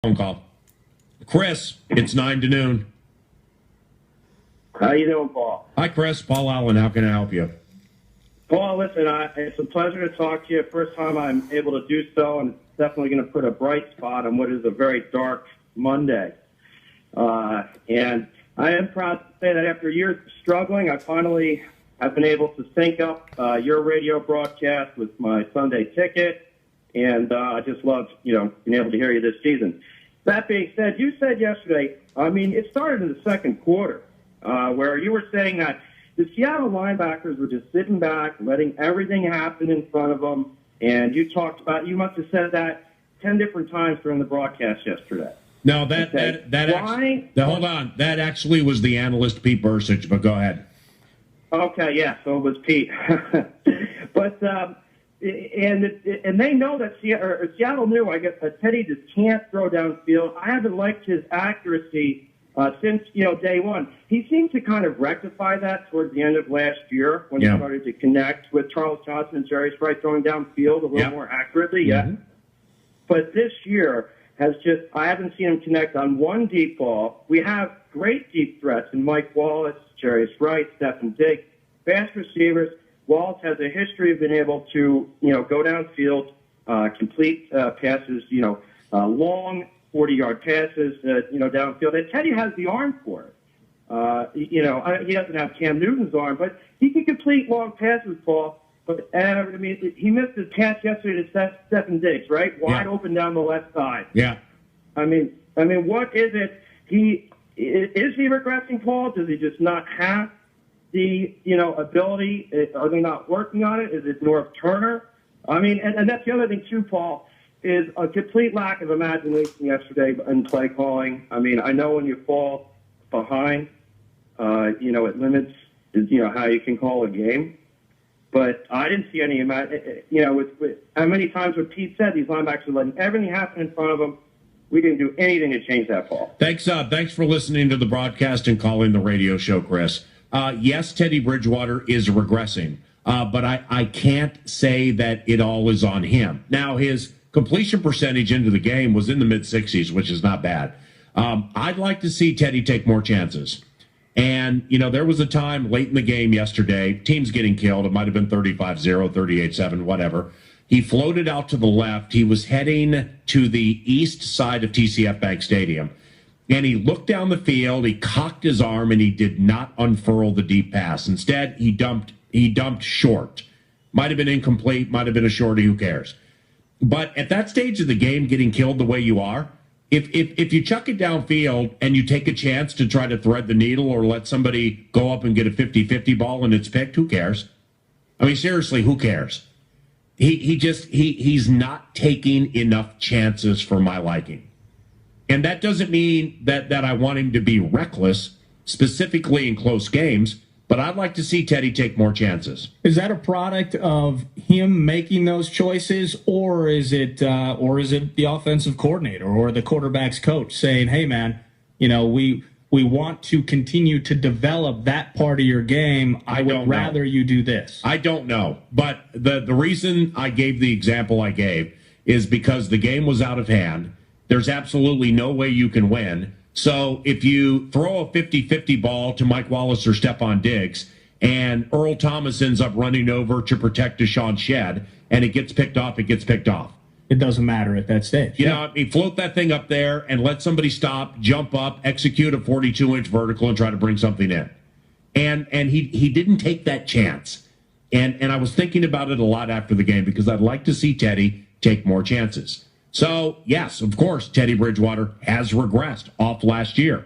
phone call. Chris, it's 9 to noon. How you doing, Paul? Hi, Chris. Paul Allen. How can I help you? Paul, listen, it's a pleasure to talk to you. First time I'm able to do so, and it's definitely going to put a bright spot on what is a very dark Monday. And I am proud to say that after years of struggling, I finally have been able to sync up your radio broadcast with my Sunday ticket, and I just love, being able to hear you this season. That being said, you said yesterday, it started in the second quarter, where you were saying that the Seattle linebackers were just sitting back, letting everything happen in front of them, and you must have said that 10 different times during the broadcast yesterday. No, hold on. That actually was the analyst Pete Bursich, but go ahead. Okay, yeah, so it was Pete. But and they know that Seattle knew, I guess, that Teddy just can't throw downfield. I haven't liked his accuracy since, day one. He seemed to kind of rectify that towards the end of last year when he started to connect with Charles Johnson and Jerry Rice throwing downfield a little more accurately. Mm-hmm. Yeah. But this year I haven't seen him connect on one deep ball. We have great deep threats in Mike Wallace, Jerry Rice, Stephen Diggs, fast receivers. Wallace has a history of being able to, go downfield, complete passes, long 40-yard passes, downfield. And Teddy has the arm for it. He doesn't have Cam Newton's arm, but he can complete long passes, Paul. But he missed his pass yesterday to Stephen Diggs, right? Wide open down the left side. Yeah. What is it? Is he regressing, Paul? Does he just not have the ability? Are they not working on it? Is it North Turner? And that's the other thing too, Paul, is a complete lack of imagination yesterday in play calling. I know when you fall behind, it limits how you can call a game. But I didn't see any, with how many times what Pete said, these linebackers are letting everything happen in front of them. We didn't do anything to change that, Paul. Thanks for listening to the broadcast and calling the radio show, Chris. Yes, Teddy Bridgewater is regressing, but I can't say that it all is on him. Now, his completion percentage into the game was in the mid-60s, which is not bad. I'd like to see Teddy take more chances. And, there was a time late in the game yesterday, team's getting killed. It might have been 35-0, 38-7, whatever. He floated out to the left. He was heading to the east side of TCF Bank Stadium. And he looked down the field, he cocked his arm, and he did not unfurl the deep pass. Instead, he dumped short. Might have been incomplete, might have been a shorty, who cares? But at that stage of the game, getting killed the way you are, if you chuck it downfield and you take a chance to try to thread the needle or let somebody go up and get a 50-50 ball and it's picked, who cares? Seriously, who cares? He's not taking enough chances for my liking. And that doesn't mean that I want him to be reckless, specifically in close games, but I'd like to see Teddy take more chances. Is that a product of him making those choices, or is it the offensive coordinator or the quarterback's coach saying, "Hey, man, we want to continue to develop that part of your game. I would rather you do this." I don't know, but the reason I gave the example I gave is because the game was out of hand. There's absolutely no way you can win. So if you throw a 50-50 ball to Mike Wallace or Stephon Diggs and Earl Thomas ends up running over to protect Deshaun Shedd and it gets picked off, it gets picked off. It doesn't matter at that stage. Float that thing up there and let somebody stop, jump up, execute a 42-inch vertical and try to bring something in. And he didn't take that chance. And I was thinking about it a lot after the game because I'd like to see Teddy take more chances. So, yes, of course, Teddy Bridgewater has regressed off last year.